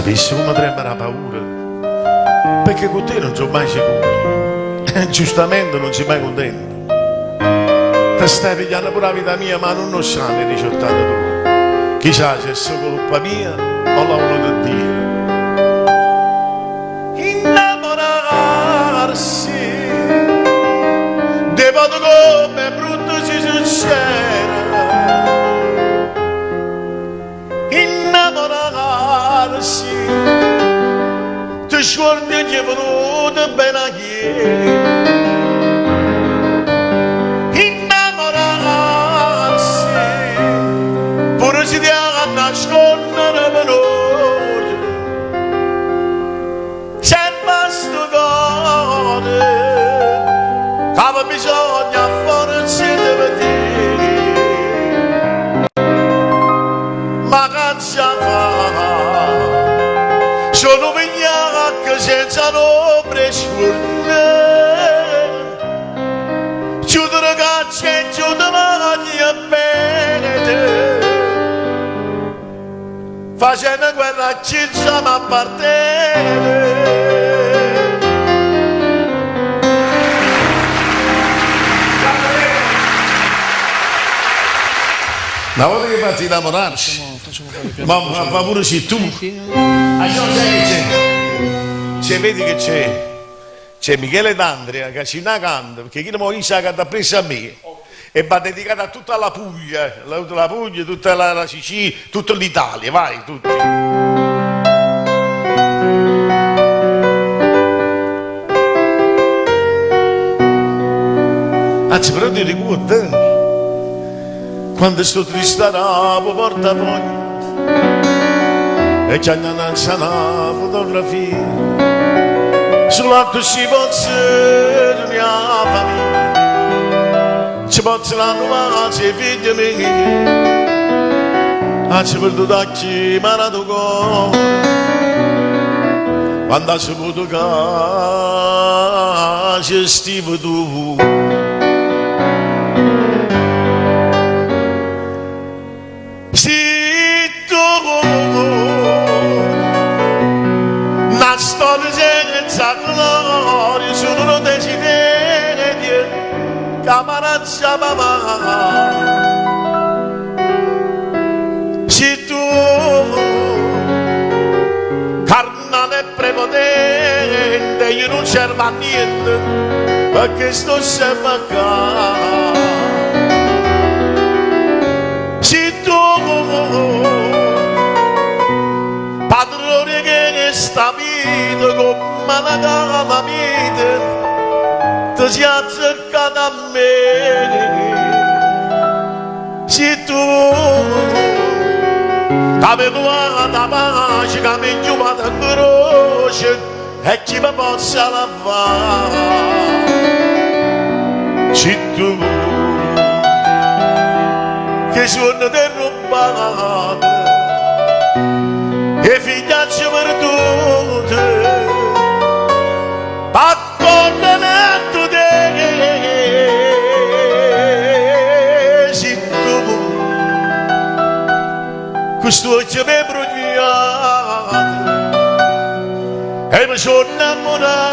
Sapessi come trema la paura? Perché con te non sono mai sicuro. Giustamente non sei mai contento. Ti stai pigliando pure la vita mia, ma non lo sai, 18 anni tu. Chissà se è solo colpa mia o la voluto Dio. Innamorarsi devo come brutto si succede. Innamorarsi ti scordi che è venuto bene a ieri. Innamorarsi pure si deve nascondere per noi. C'è basto cuore che aveva bisogno forse di vedere. Ma cazzo fa? Sono vigliacco senza nome scorne. Chiudere cazzo e chiudere maglia bene. Facendo guerra a chi siamo appartiene. Una volta che fatti innamorarsi, ma pure se tu, sai che c'è? C'è, vedi che c'è Michele D'Andrea che ci una canta, perché chi non mi sa che ha preso a me e va dedicata a tutta la Puglia, tutta la Sicilia, tutta l'Italia, vai, tutti. Anzi, però ti ricordo quando sto triste a portavoce e c'è una fotografia sull'atto si pozza la mia famiglia, ci pozza la nuova figlia mia, ci perduto a chi mi ha dato cuore quando ha saputo che ci stivo tu. Una storia senza gloria, sono un desiderio che mi razza mamma. Se tu, carnale prepotente, io non servo a niente, perché sto sempre qua. Se tu, padrone che sta vita come una calamita ti si è azzeccato a me. Se tu avevo la pace che mi è chiamata in croce e chi mi possa lavare. Se tu che sono derubata e figliacci perdute accordato te se tu questo occhio mi è bruciato e mi sono innamorato.